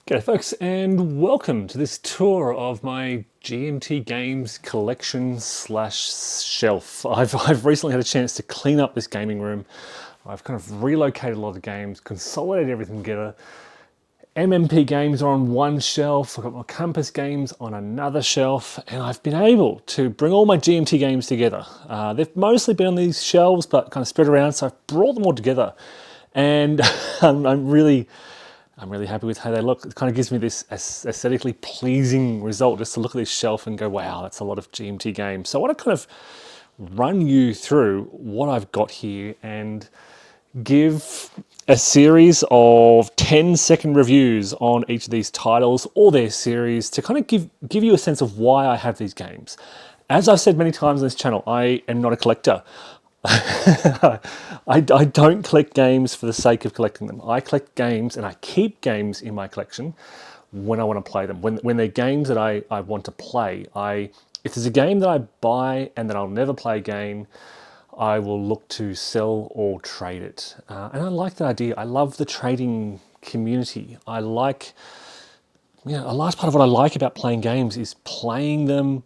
G'day folks, and welcome to this tour of my GMT Games collection slash shelf. I've recently had a chance to clean up this gaming room. I've kind of relocated a lot of games, consolidated everything together. MMP games are on one shelf, I've got my Compass games on another shelf, and I've been able to bring all my GMT games together. They've mostly been on these shelves, but kind of spread around, so I've brought them all together. And I'm really happy with how they look. It kind of gives me this aesthetically pleasing result just to look at this shelf and go, wow, that's a lot of GMT games. So I want to kind of run you through what I've got here and give a series of 10-second reviews on each of these titles or their series to kind of give you a sense of why I have these games. As I've said many times on this channel, I am not a collector. I don't collect games for the sake of collecting them. I collect games and I keep games in my collection when I want to play them. When they're games that I want to play. If there's a game that I buy and that I'll never play again, I will look to sell or trade it. And I like that idea. I love the trading community. A large part of what I like about playing games is playing them,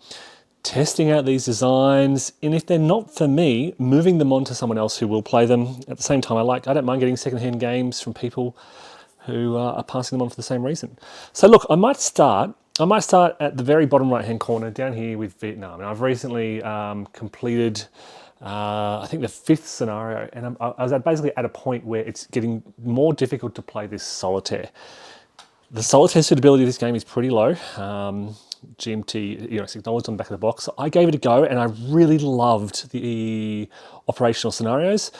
testing out these designs, and if they're not for me, moving them on to someone else who will play them. At the same time, I don't mind getting secondhand games from people who are passing them on for the same reason. So look, I might start at the very bottom right hand corner down here with Vietnam. And I've recently completed I think the 5th scenario, and I was basically at a point where it's getting more difficult to play this solitaire. The solitaire suitability of this game is pretty low. GMT, it's acknowledged on the back of the box. I gave it a go and I really loved the operational scenarios.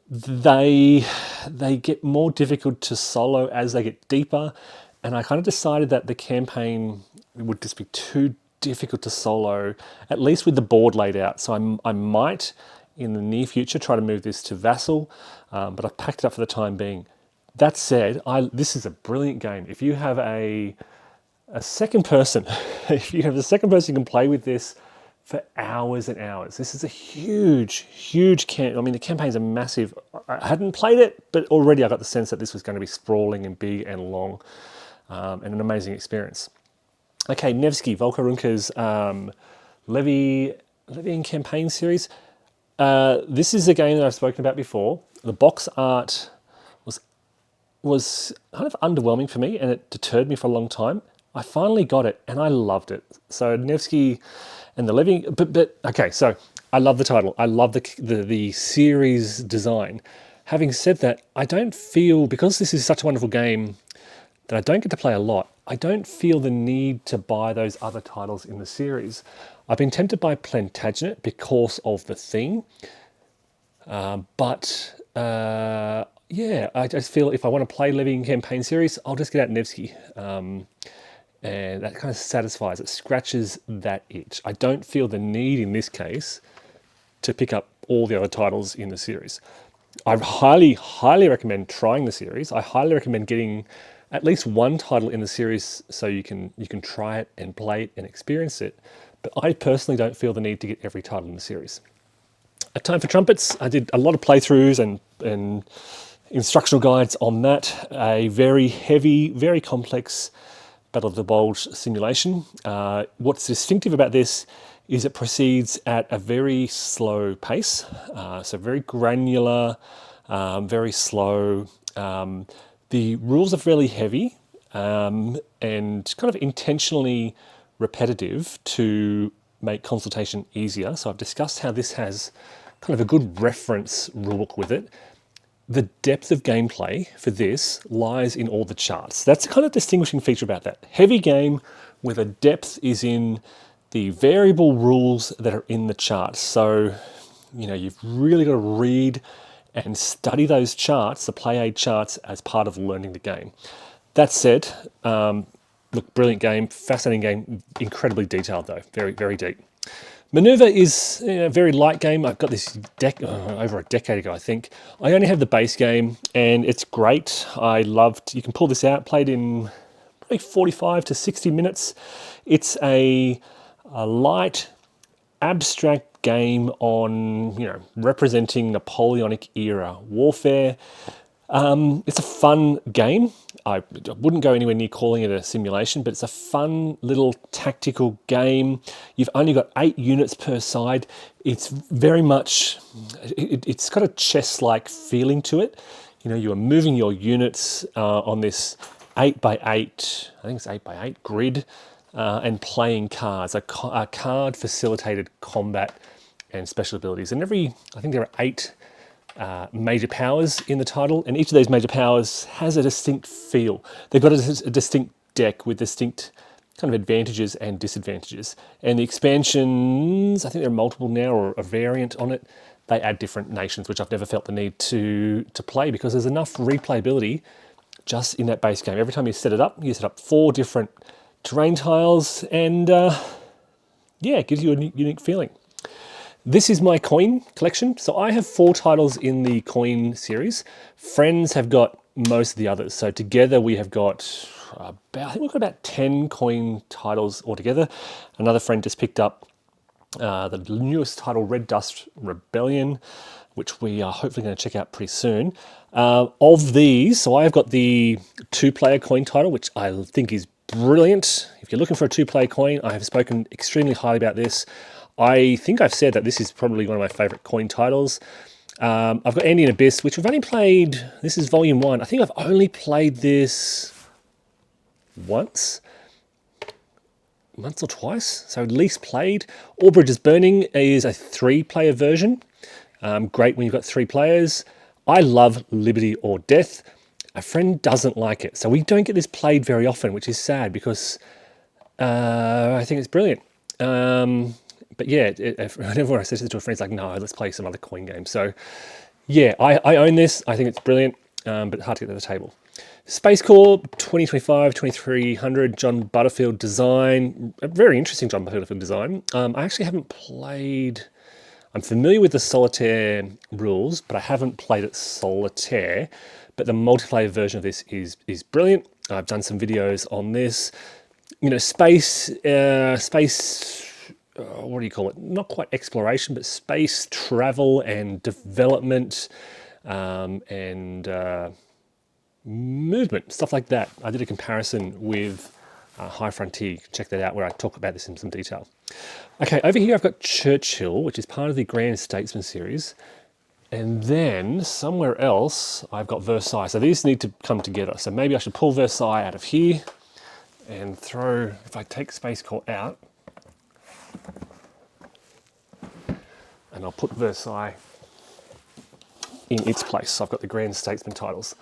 They get more difficult to solo as they get deeper, and I kind of decided that the campaign would just be too difficult to solo, at least with the board laid out. So I might, in the near future, try to move this to Vassal, but I've packed it up for the time being. That said, this is a brilliant game. If you have a second person, if you have a second person who can play with this for hours and hours, this is a huge campaign. I mean, the campaigns are massive. I hadn't played it, but already I got the sense that this was going to be sprawling and big and long, and an amazing experience. Okay, Nevsky, Volkarunka's Levying campaign series. This is a game that I've spoken about before. The box art was kind of underwhelming for me, and it deterred me for a long time. I finally got it and I loved it. So Nevsky and the Living, but okay, so I love the title. I love the series design. Having said that, I don't feel, because this is such a wonderful game that I don't get to play a lot, I don't feel the need to buy those other titles in the series. I've been tempted by Plantagenet because of the theme, yeah, I just feel if I want to play Living Campaign series, I'll just get out Nevsky. And that kind of satisfies, it scratches that itch. I don't feel the need in this case to pick up all the other titles in the series. I highly recommend trying the series. I highly recommend getting at least one title in the series so you can try it and play it and experience it. But I personally don't feel the need to get every title in the series. At Time for Trumpets, I did a lot of playthroughs and instructional guides on that. A very heavy, very complex Battle of the Bulge simulation. What's distinctive about this is it proceeds at a very slow pace, so very granular, very slow. The rules are fairly heavy and kind of intentionally repetitive to make consultation easier. So I've discussed how this has kind of a good reference rulebook with it. The depth of gameplay for this lies in all the charts. That's the kind of distinguishing feature about that. Heavy game where the depth is in the variable rules that are in the charts. So, you've really got to read and study those charts, the play aid charts, as part of learning the game. That said, look, brilliant game, fascinating game, incredibly detailed though, very, very deep. Maneuver is a very light game. I've got this deck over a decade ago, I think. I only have the base game, and it's great. You can pull this out, played in probably 45 to 60 minutes. It's a light, abstract game on, representing Napoleonic era warfare. It's a fun game. I wouldn't go anywhere near calling it a simulation, but it's a fun little tactical game. You've only got 8 units per side. It's very much, it's got a chess-like feeling to it. You know, you are moving your units on this 8x8, I think it's 8x8 grid, and playing cards, a card facilitated combat and special abilities. And I think there are 8 major powers in the title, and each of those major powers has a distinct feel. They've got a distinct deck with distinct kind of advantages and disadvantages. And the expansions, I think there are multiple now, or a variant on it, they add different nations, which I've never felt the need to play, because there's enough replayability just in that base game. Every time you set it up, you set up 4 different terrain tiles, and yeah, it gives you a unique feeling. This is my coin collection. So I have 4 titles in the coin series. Friends have got most of the others. So together we have got I think we've got about 10 coin titles altogether. Another friend just picked up the newest title, Red Dust Rebellion, which we are hopefully going to check out pretty soon. Of these, so I've got the 2-player coin title, which I think is brilliant. If you're looking for a 2-player coin, I have spoken extremely highly about this. I think I've said that this is probably one of my favourite coin titles. I've got Andean Abyss, which we've only played, this is volume 1. I think I've only played this once or twice, so at least played. All Bridges Burning is a 3-player version. Great when you've got 3 players. I love Liberty or Death. A friend doesn't like it, so we don't get this played very often, which is sad, because I think it's brilliant. But yeah, whenever I say this to a friend, it's like, no, let's play some other coin game. So yeah, I own this. I think it's brilliant, but hard to get to the table. Space Corps 2025, 2300, John Butterfield design. A very interesting John Butterfield design. I actually haven't played... I'm familiar with the solitaire rules, but I haven't played it solitaire. But the multiplayer version of this is brilliant. I've done some videos on this. You know, space, what do you call it? Not quite exploration, but space travel and development and movement, stuff like that. I did a comparison with High Frontier. Check that out, where I talk about this in some detail. Okay, over here I've got Churchill, which is part of the Grand Statesman series. And then somewhere else I've got Versailles. So these need to come together. So maybe I should pull Versailles out of here and throw, if I take Space Corps out, and I'll put Versailles in its place. So I've got the Grand Statesman titles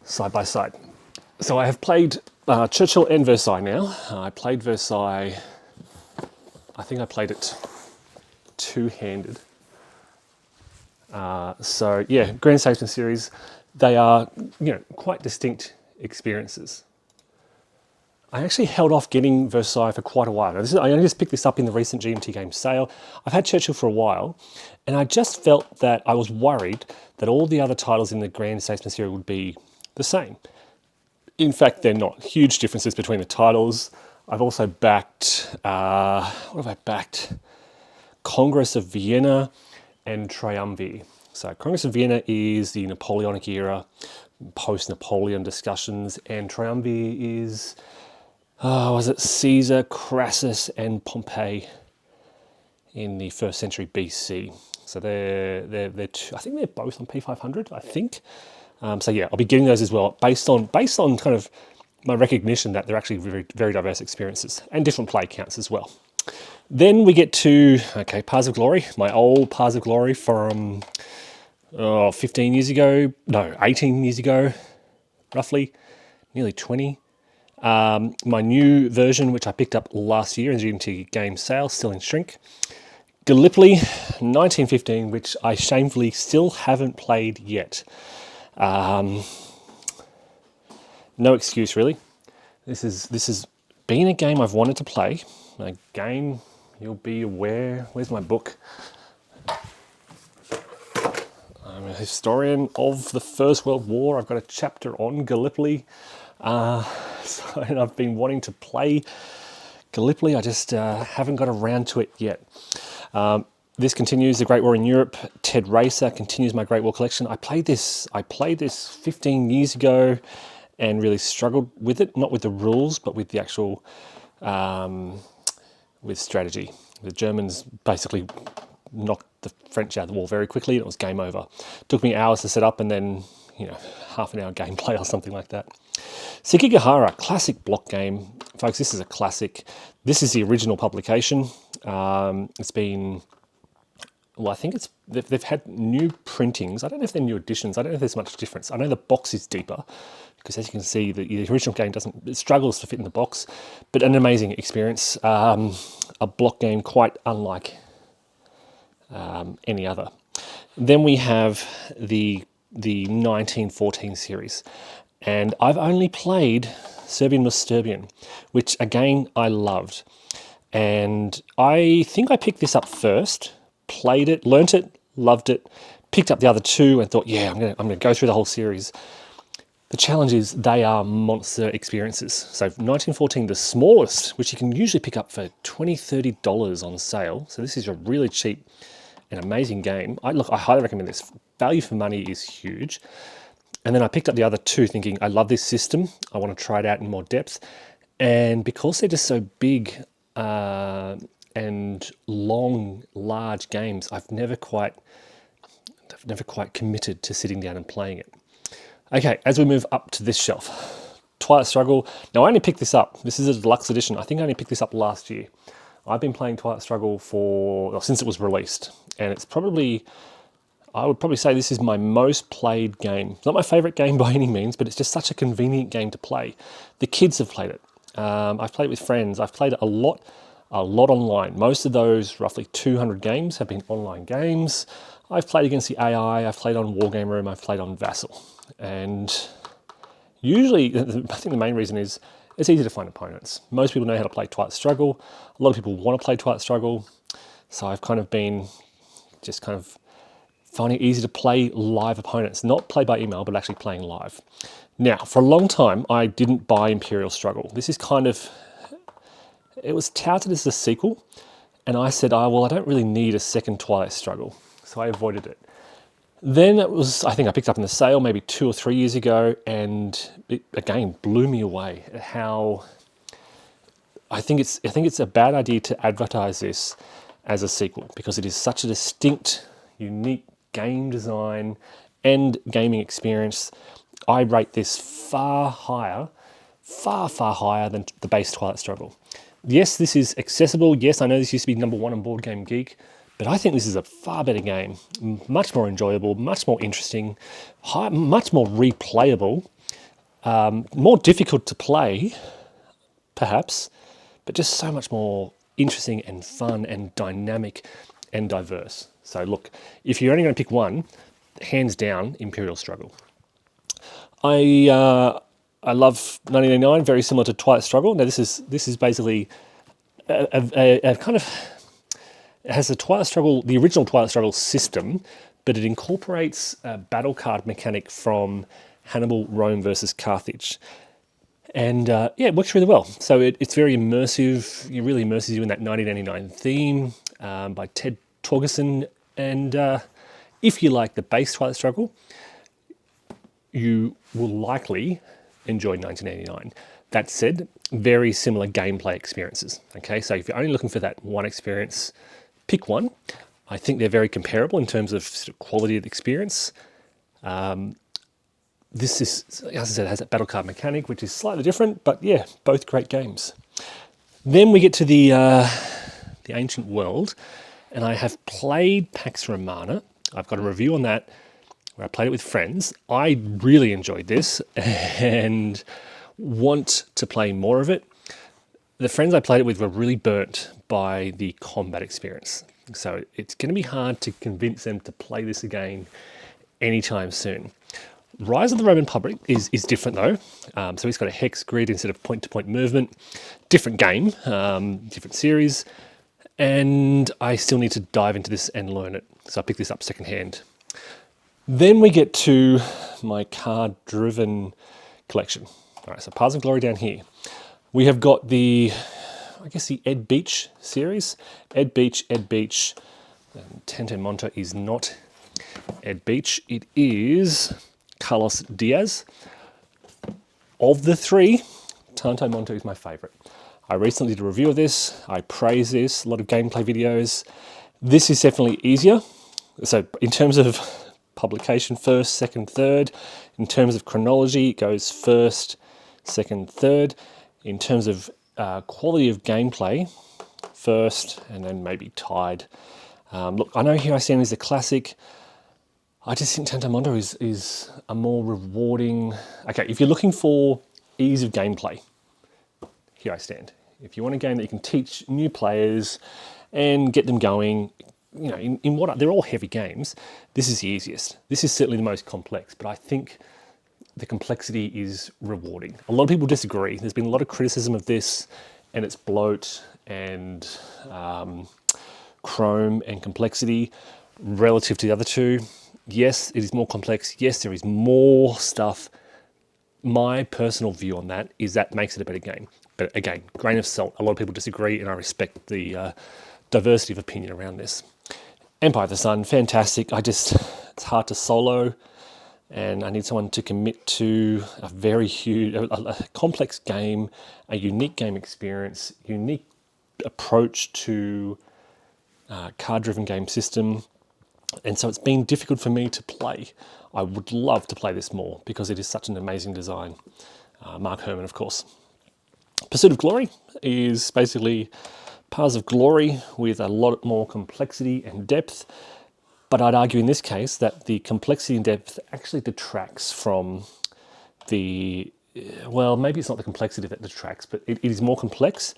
side by side. So I have played Churchill and Versailles now. I played Versailles, I think I played it 2-handed. So yeah, Grand Statesman series, they are, you know, quite distinct experiences. I actually held off getting Versailles for quite a while. Now, I only just picked this up in the recent GMT Games sale. I've had Churchill for a while, and I just felt that I was worried that all the other titles in the Grand Statesman series would be the same. In fact, they're not. Huge differences between the titles. I've also backed, what have I backed? Congress of Vienna and Triumvir. So Congress of Vienna is the Napoleonic era, post-Napoleon discussions, and Triumvir is, was it Caesar, Crassus, and Pompey in the 1st century BC. So they're two, I think they're both on P500, I think. So yeah, I'll be getting those as well, based on kind of my recognition that they're actually very, very diverse experiences and different play counts as well. Then we get to, okay, Paths of Glory, my old Paths of Glory from 15 years ago, no, 18 years ago, roughly, nearly 20. My new version, which I picked up last year in the GMT Games sale, still in shrink. Gallipoli 1915, which I shamefully still haven't played yet. No excuse really. This has been a game I've wanted to play. A game you'll be aware. Where's my book? I'm a historian of the First World War. I've got a chapter on Gallipoli. And I've been wanting to play Gallipoli. I just haven't got around to it yet. This continues the Great War in Europe. Ted Racer continues my Great War collection. I played this 15 years ago, and really struggled with it, not with the rules, but with the actual, with strategy. The Germans basically knocked the French out of the wall very quickly, and it was game over. It took me hours to set up, and then, half an hour gameplay or something like that. Sekigahara, classic block game. Folks, this is a classic. This is the original publication. It's been, well, I think they've had new printings. I don't know if they're new editions. I don't know if there's much difference. I know the box is deeper, because as you can see, the original game it struggles to fit in the box, but an amazing experience. A block game quite unlike any other. Then we have the 1914 series, and I've only played Serbian Musturbian, which again I loved, and I think I picked this up first, played it, learnt it, loved it, picked up the other two, and thought, yeah, I'm gonna go through the whole series. The challenge is they are monster experiences. So 1914, the smallest, which you can usually pick up for $20, $30 on sale. So this is a really cheap and amazing game. I highly recommend this. Value for money is huge. And then I picked up the other two thinking, I love this system. I want to try it out in more depth. And because they're just so big and long, large games, I've never quite committed to sitting down and playing it. Okay, as we move up to this shelf, Twilight Struggle. Now I only picked this up. This is a deluxe edition. I think I only picked this up last year. I've been playing Twilight Struggle since it was released, and it's probably, I would probably say this is my most played game. It's not my favorite game by any means, but it's just such a convenient game to play. The kids have played it. I've played it with friends. I've played it a lot online. Most of those roughly 200 games have been online games. I've played against the AI. I've played on Wargame Room. I've played on Vassal. And usually, I think the main reason is it's easy to find opponents. Most people know how to play Twilight Struggle. A lot of people want to play Twilight Struggle. So I've kind of been just kind of finding it easy to play live opponents. Not play by email, but actually playing live. Now, for a long time, I didn't buy Imperial Struggle. This is kind of, it was touted as the sequel. And I said, well, I don't really need a second Twilight Struggle. So I avoided it. Then I think I picked up in the sale maybe 2 or 3 years ago, and it again blew me away at how I think it's a bad idea to advertise this as a sequel, because it is such a distinct, unique game design and gaming experience. I rate this far higher than the base Twilight Struggle. Yes, this is accessible. Yes, I know this used to be number 1 on Board Game Geek, but I think this is a far better game, much more enjoyable, much more interesting, much more replayable, more difficult to play, perhaps, but just so much more interesting and fun and dynamic and diverse. So look, if you're only going to pick one, hands down, Imperial Struggle. I love 1989, very similar to Twilight Struggle. Now this is basically a kind of, it has the Twilight Struggle, the original Twilight Struggle system, but it incorporates a battle card mechanic from Hannibal, Rome versus Carthage. And yeah, it works really well. So it's very immersive. It really immerses you in that 1989 theme by Ted Torgerson. And if you like the base Twilight Struggle, you will likely enjoy 1989. That said, very similar gameplay experiences. Okay, so if you're only looking for that one experience, pick one. I think they're very comparable in terms of sort of quality of the experience. This is, as I said, has that battle card mechanic, which is slightly different, but yeah, both great games. Then we get to the Ancient World, and I have played Pax Romana. I've got a review on that where I played it with friends. I really enjoyed this and want to play more of it. The friends I played it with were really burnt by the combat experience. So it's going to be hard to convince them to play this again anytime soon. Rise of the Roman Republic is different though. So it's got a hex grid instead of point-to-point movement. Different game, different series. And I still need to dive into this and learn it. So I picked this up secondhand. Then we get to my card-driven collection. All right, so Paths of Glory down here. We have got the Ed Beach series. Ed Beach. Tente Monta is not Ed Beach. It is Carlos Diaz. of the three, Tanto Monto is my favourite. I recently did a review of this. I praise this, a lot of gameplay videos. This is definitely easier. So in terms of publication, first, second, third. In terms of chronology, it goes first, second, third. In terms of quality of gameplay, first, and then maybe tied. Look, I know Here I Stand is a classic. I just think Tanto Monto is a more rewarding... Okay, if you're looking for ease of gameplay, Here I Stand. If you want a game that you can teach new players and get them going, you know, in what they're all heavy games, this is the easiest. This is certainly the most complex, but I think the complexity is rewarding. A lot of people disagree. There's been a lot of criticism of this and its bloat and chrome and complexity relative to the other two. Yes, it is more complex. Yes, there is more stuff. My personal view on that is that makes it a better game. But again, grain of salt. A lot of people disagree, and I respect the diversity of opinion around this. Empire of the Sun, fantastic. It's hard to solo, and I need someone to commit to a very huge, a complex game, a unique game experience, unique approach to card-driven game system. And so it's been difficult for me to play. I would love to play this more because it is such an amazing design. Mark Herman, of course. Pursuit of Glory is basically Paths of Glory with a lot more complexity and depth. But I'd argue in this case that the complexity and depth actually detracts from the... Well, maybe it's not the complexity that detracts, but it is more complex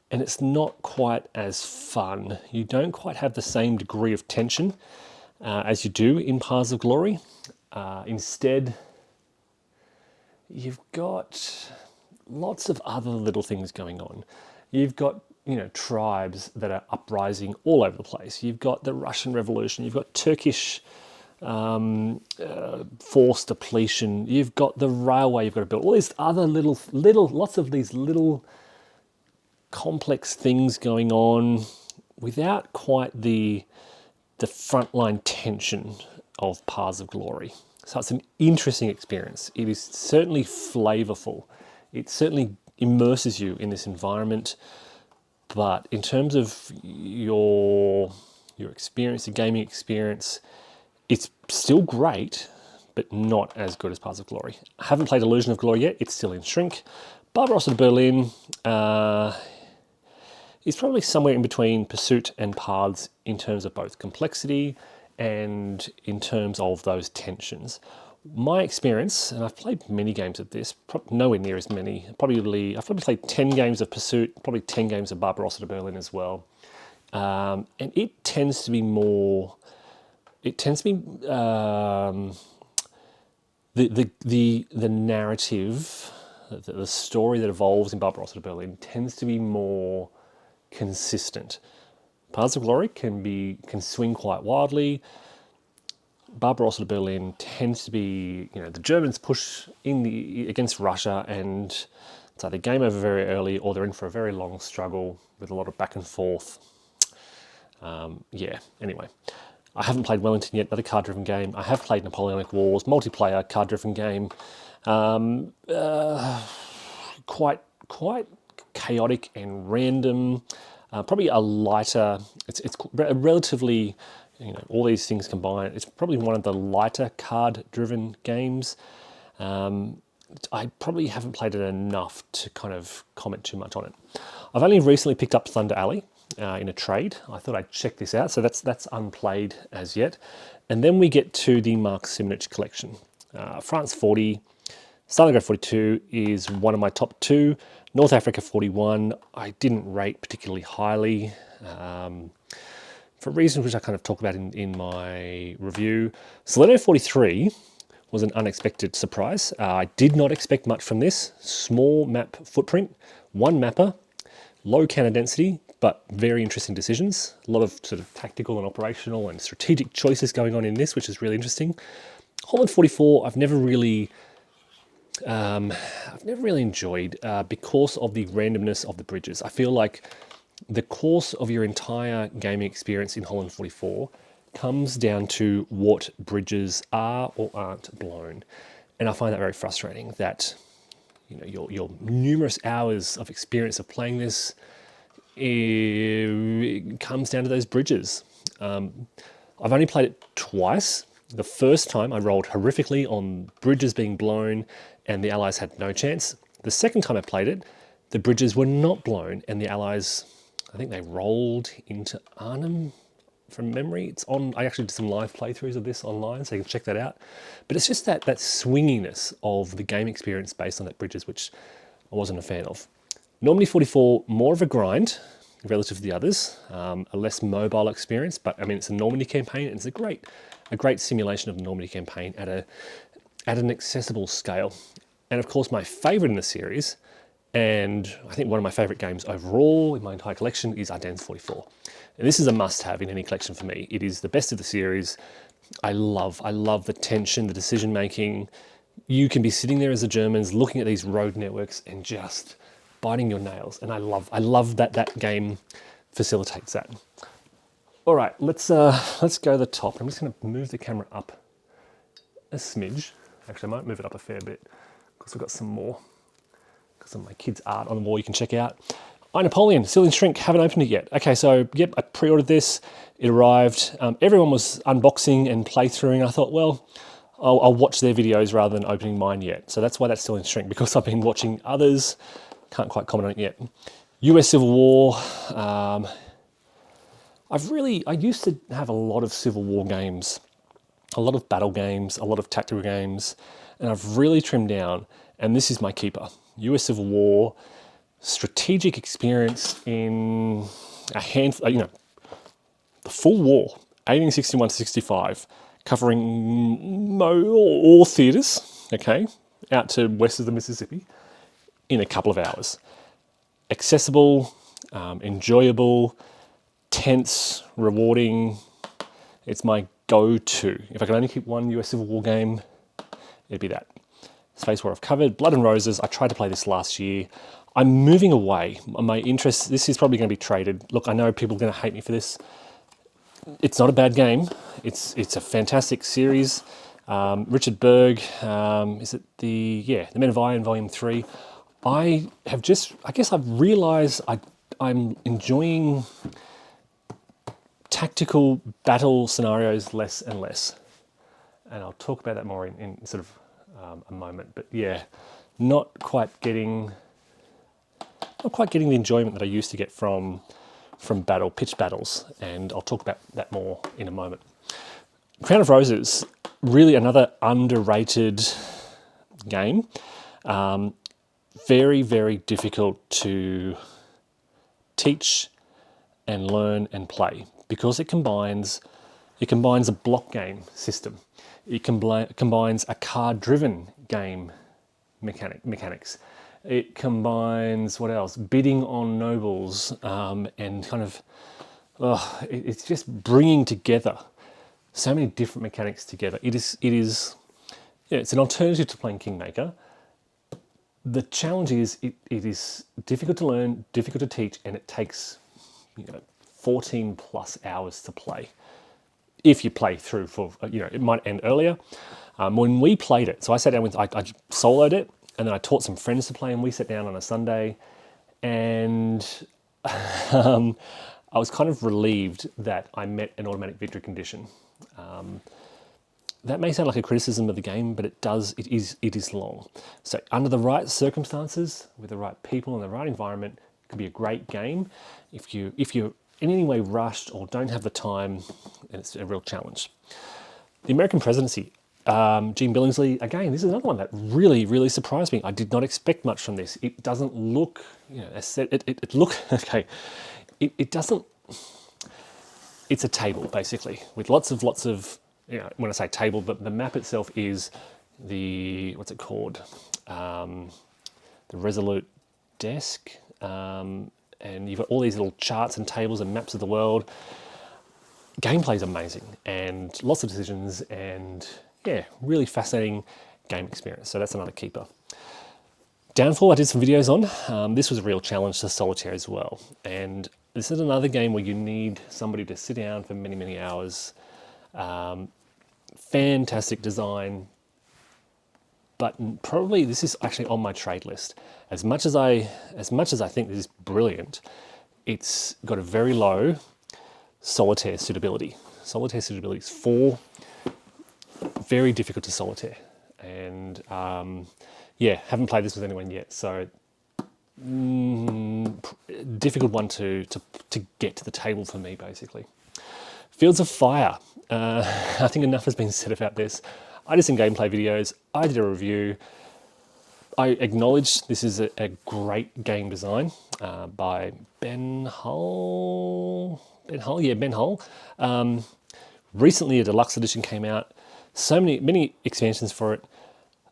and it's not quite as fun. You don't quite have the same degree of tension as you do in Paths of Glory. Instead, you've got lots of other little things going on. You've got, you know, tribes that are uprising all over the place. You've got the Russian Revolution. You've got Turkish force depletion. You've got the railway you've got to build. All these other lots of these little complex things going on without quite the frontline tension of Paths of Glory. So it's an interesting experience. It is certainly flavorful. It certainly immerses you in this environment. But in terms of your experience, your gaming experience, it's still great, but not as good as Paths of Glory. I haven't played Illusion of Glory yet. It's still in shrink. Barbarossa de Berlin is probably somewhere in between Pursuit and Paths in terms of both complexity and in terms of those tensions. My experience, and I've played many games of this, nowhere near as many. I've probably played 10 games of Pursuit, probably 10 games of Barbarossa de Berlin as well. And it tends to be more... It tends to be... the narrative, the story that evolves in Barbarossa de Berlin tends to be more consistent. Paths of Glory can swing quite wildly. Barbarossa de Berlin tends to be, you know, the Germans push against Russia and it's either game over very early or they're in for a very long struggle with a lot of back and forth. Yeah, anyway. I haven't played Wellington yet, another card-driven game. I have played Napoleonic Wars, multiplayer, card-driven game. Quite chaotic and random. Probably a lighter, it's a relatively, you know, all these things combined, it's probably one of the lighter card-driven games. I probably haven't played it enough to kind of comment too much on it. I've only recently picked up Thunder Alley in a trade. I thought I'd check this out, so that's unplayed as yet. And then we get to the Mark Simonitch collection. France 40, Stalingrad 42 is one of my top two. North Africa 41, I didn't rate particularly highly for reasons which I kind of talk about in my review. Salerno 43 was an unexpected surprise. I did not expect much from this. Small map footprint, one mapper, low counter density, but very interesting decisions. A lot of sort of tactical and operational and strategic choices going on in this, which is really interesting. Holland 44, I've never really enjoyed because of the randomness of the bridges. I feel like the course of your entire gaming experience in Holland 44 comes down to what bridges are or aren't blown. And I find that very frustrating that, your numerous hours of experience of playing this, it comes down to those bridges. I've only played it twice. The first time I rolled horrifically on bridges being blown and the Allies had no chance. The second time I played it, the bridges were not blown and the Allies, I think they rolled into Arnhem from memory. It's on. I actually did some live playthroughs of this online, so you can check that out. But it's just that swinginess of the game experience based on that bridges, which I wasn't a fan of. Normandy 44, more of a grind relative to the others, a less mobile experience, but I mean, it's a Normandy campaign and it's a great simulation of the Normandy campaign at an accessible scale. And of course, my favorite in the series, and I think one of my favorite games overall in my entire collection, is Ardennes 44. And this is a must-have in any collection for me. It is the best of the series. I love the tension, the decision-making. You can be sitting there as the Germans looking at these road networks and just biting your nails. And I love that game facilitates that. All right, let's go to the top. I'm just going to move the camera up a smidge. Actually, I might move it up a fair bit because we've got some more. Some of my kids' art on the wall you can check out. I Napoleon, Sealed in Shrink, haven't opened it yet. Okay, so yep, I pre-ordered this. It arrived. Everyone was unboxing and playthroughing. I thought, well, I'll watch their videos rather than opening mine yet. So that's why that's still in shrink, because I've been watching others. Can't quite comment on it yet. US Civil War. I used to have a lot of Civil War games, a lot of battle games, a lot of tactical games, and I've really trimmed down, and this is my keeper. US Civil War, strategic experience in a handful, the full war, 1861 to 65, covering all theatres, okay, out to west of the Mississippi in a couple of hours. Accessible, enjoyable, tense, rewarding. It's my go-to. If I could only keep one US Civil War game, it'd be that. Space War I've covered. Blood and Roses, I tried to play this last year. I'm moving away. My interest, this is probably going to be traded. Look, I know people are going to hate me for this. It's not a bad game. It's a fantastic series. Richard Berg, is it the Men of Iron Volume 3. I guess I've realised I'm enjoying tactical battle scenarios less and less. And I'll talk about that more in sort of a moment. But yeah, not quite getting the enjoyment that I used to get from pitched battles, and I'll talk about that more in a moment. Crown of Roses, really another underrated game. Very, very difficult to teach and learn and play because it combines a block game system. It combines a card-driven game mechanics. It combines, what else? Bidding on nobles, and kind of, it's just bringing together so many different mechanics together. It's an alternative to playing Kingmaker. The challenge is it is difficult to learn, difficult to teach, and it takes 14 plus hours to play. If you play through for, it might end earlier. When we played it, so I sat down I soloed it, and then I taught some friends to play, and we sat down on a Sunday, and I was kind of relieved that I met an automatic victory condition. That may sound like a criticism of the game, but it is long. So under the right circumstances, with the right people and the right environment, it could be a great game. If you're in any way rushed or don't have the time, then it's a real challenge. The American Presidency, Gene Billingsley, again, this is another one that really, really surprised me. I did not expect much from this. It doesn't look, okay. It doesn't, it's a table basically with lots of, when I say table, the map itself is what's it called? The Resolute desk. And you've got all these little charts and tables and maps of the world. Gameplay is amazing and lots of decisions and really fascinating game experience. So that's another keeper. Downfall, I did some videos on. This was a real challenge to Solitaire as well. And this is another game where you need somebody to sit down for many, many hours. Fantastic design, but probably this is actually on my trade list. As much as I think this is brilliant, it's got a very low solitaire suitability. Solitaire suitability is 4, very difficult to solitaire, and yeah, haven't played this with anyone yet, so difficult one to get to the table for me, basically. Fields of Fire. I think enough has been said about this. I did some gameplay videos. I did a review. I acknowledge this is a great game design by Ben Hull. Ben Hull, yeah, Ben Hull. Recently, a deluxe edition came out. So many expansions for it.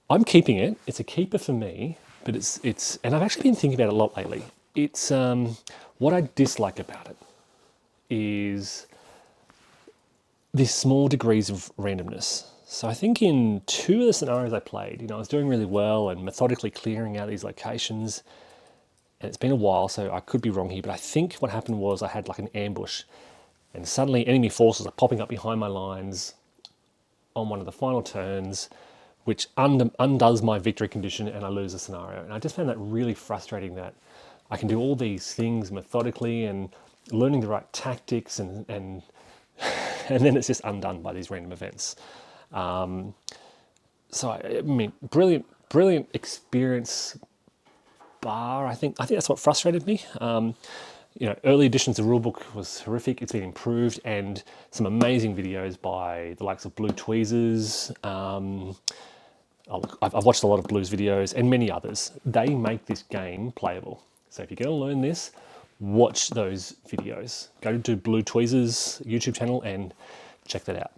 I'm keeping it. It's a keeper for me, but it's and I've actually been thinking about it a lot lately. It's what I dislike about it is these small degrees of randomness. So I think in 2 of the scenarios I played, I was doing really well and methodically clearing out these locations. And it's been a while, so I could be wrong here, but I think what happened was I had like an ambush, and suddenly enemy forces are popping up behind my lines on one of the final turns, which undoes my victory condition, and I lose a scenario. And I just found that really frustrating, that I can do all these things methodically and learning the right tactics, and then it's just undone by these random events. So I mean, brilliant experience bar. I think that's what frustrated me. Early editions of the rulebook was horrific. It's been improved, and some amazing videos by the likes of Blue Tweezers. I've watched a lot of Blue's videos and many others. They make this game playable. So if you're going to learn this, watch those videos. Go to Blue Tweezers' YouTube channel and check that out.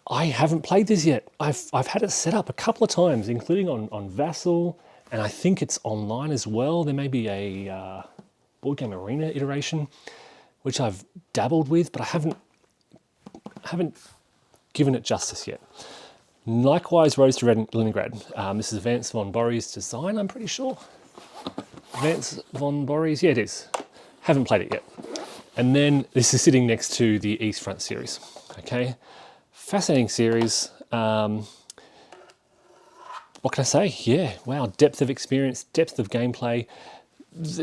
I haven't played this yet. I've had it set up a couple of times, including on Vassal, and I think it's online as well. There may be a Board Game Arena iteration, which I've dabbled with, but I haven't given it justice yet. Likewise, Rose to Leningrad. This is Vance von Borries' design, I'm pretty sure. Vance von Borries, yeah, it is. Haven't played it yet. And then this is sitting next to the East Front series. Okay, fascinating series. What can I say? Yeah, wow, depth of experience, depth of gameplay.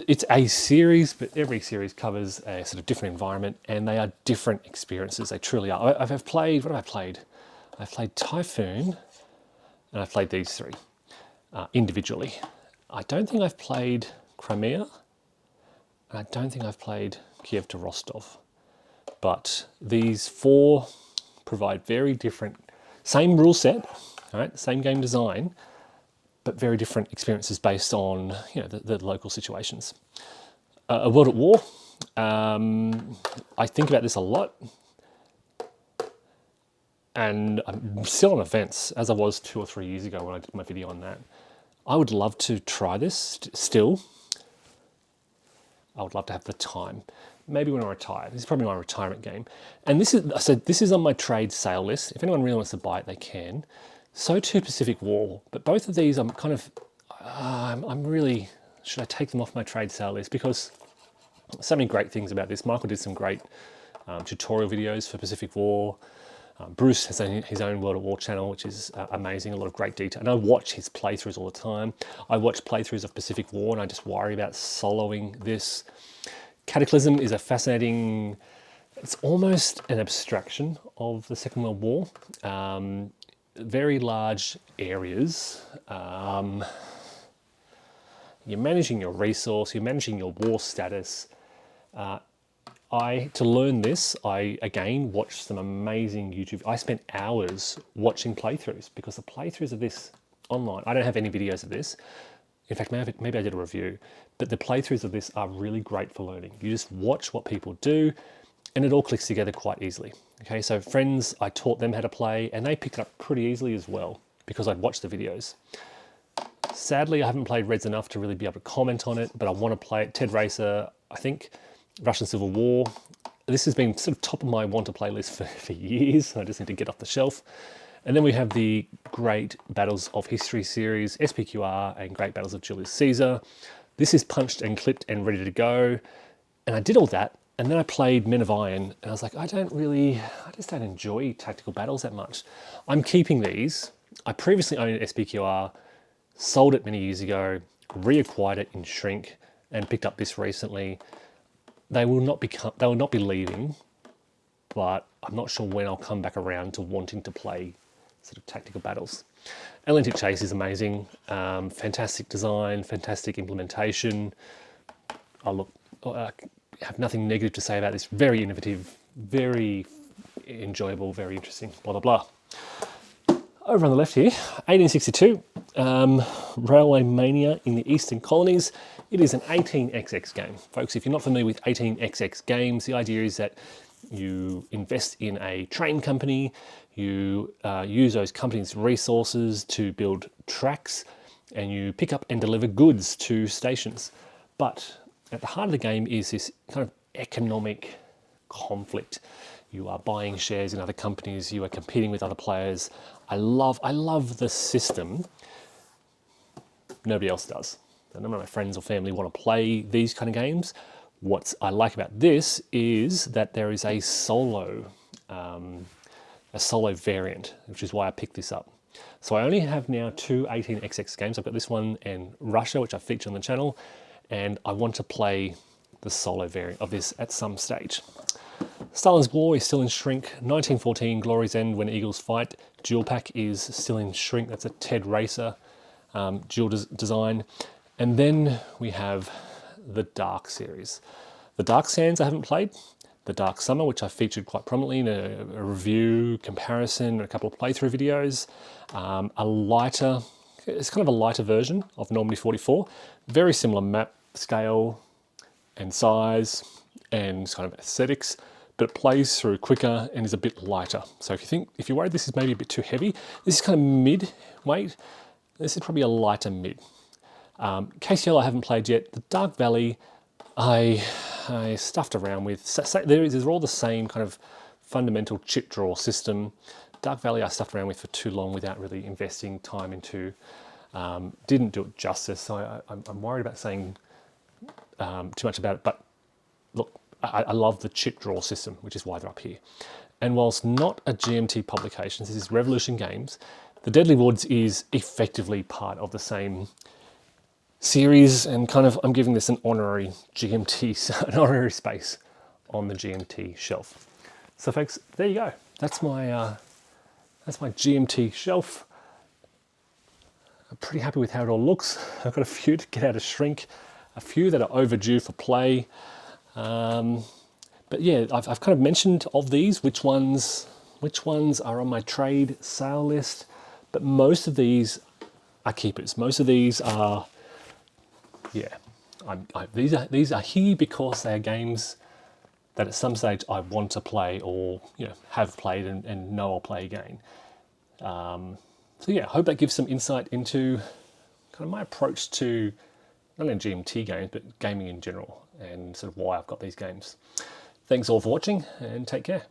It's a series, but every series covers a sort of different environment, and they are different experiences. They truly are. I've played, what have I played? I've played Typhoon, and I've played these 3 individually. I don't think I've played Crimea, and I don't think I've played Kiev to Rostov. But these 4 provide very different, same rule set, all right, same game design, but very different experiences based on the local situations. A World at War. I think about this a lot, and I'm still on the fence, as I was 2 or 3 years ago when I did my video on that. I would love to try this still. I would love to have the time. Maybe when I retire. This is probably my retirement game. And this is on my trade sale list. If anyone really wants to buy it, they can. So too Pacific War. But both of these, I'm kind of, I'm really, should I take them off my trade sale list? Because so many great things about this. Michael did some great tutorial videos for Pacific War. Bruce has his own World at War channel, which is amazing, a lot of great detail. And I watch his playthroughs all the time. I watch playthroughs of Pacific War, and I just worry about soloing this. Cataclysm is a fascinating, it's almost an abstraction of the Second World War. Very large areas. You're managing your resource, you're managing your war status. To learn this, I again watched some amazing YouTube. I spent hours watching playthroughs, because the playthroughs of this online, I don't have any videos of this. In fact, maybe I did a review, but the playthroughs of this are really great for learning. You just watch what people do, and it all clicks together quite easily. Okay, so friends, I taught them how to play, and they picked it up pretty easily as well, because I'd watched the videos. Sadly, I haven't played Reds enough to really be able to comment on it, but I want to play it. Ted Racer, I think, Russian Civil War. This has been sort of top of my want to play list for years. I just need to get off the shelf. And then we have the Great Battles of History series, SPQR, and Great Battles of Julius Caesar. This is punched and clipped and ready to go. And I did all that, and then I played Men of Iron, and I was like, I just don't enjoy tactical battles that much. I'm keeping these I previously owned SPQR, sold it many years ago, reacquired it in shrink, and picked up this recently. They will not be leaving, but I'm not sure when I'll come back around to wanting to play sort of tactical battles. Atlantic Chase is amazing, fantastic design, fantastic implementation. I have nothing negative to say about this. Very innovative, very enjoyable, very interesting, blah, blah, blah. Over on the left here, 1862, Railway Mania in the Eastern Colonies. It is an 18xx game. Folks, if you're not familiar with 18xx games, the idea is that you invest in a train company, you use those companies' resources to build tracks, and you pick up and deliver goods to stations. But at the heart of the game is this kind of economic conflict. You are buying shares in other companies, you are competing with other players. I love the system. Nobody else does. None of my friends or family want to play these kind of games. What I like about this is that there is a solo variant, which is why I picked this up. So I only have now two 18xx games. I've got this one and Russia, which I feature on the channel, and I want to play the solo variant of this at some stage. Stalin's War is still in shrink. 1914, Glory's End, When Eagles Fight. Dual Pack is still in shrink. That's a Ted Racer dual design. And then we have the Dark series. The Dark Sands I haven't played. The Dark Summer, which I featured quite prominently in a review, comparison, a couple of playthrough videos. It's kind of a lighter version of Normandy 44. Very similar map scale and size and kind of aesthetics, but it plays through quicker and is a bit lighter. So if you're worried this is maybe a bit too heavy, this is kind of mid-weight. This is probably a lighter mid. KCL I haven't played yet. The Dark Valley I stuffed around with. They're all the same kind of fundamental chip draw system. Dark Valley I stuffed around with for too long without really investing time into. Didn't do it justice, so I'm worried about saying too much about it. But look, I love the chip draw system, which is why they're up here. And whilst not a GMT publication, this is Revolution Games, the Deadly Woods is effectively part of the same series, and kind of I'm giving this an honorary GMT, an honorary space on the GMT shelf. So folks, there you go. That's my GMT shelf. I'm pretty happy with how it all looks. I've got a few to get out of shrink, a few that are overdue for play. But yeah, I've kind of mentioned of these which ones are on my trade sale list, but most of these are keepers. Most of these are, yeah, these are here because they are games that at some stage I want to play, or have played and know I'll play again. So yeah, I hope that gives some insight into kind of my approach to not only GMT games, but gaming in general, and sort of why I've got these games. Thanks all for watching, and take care.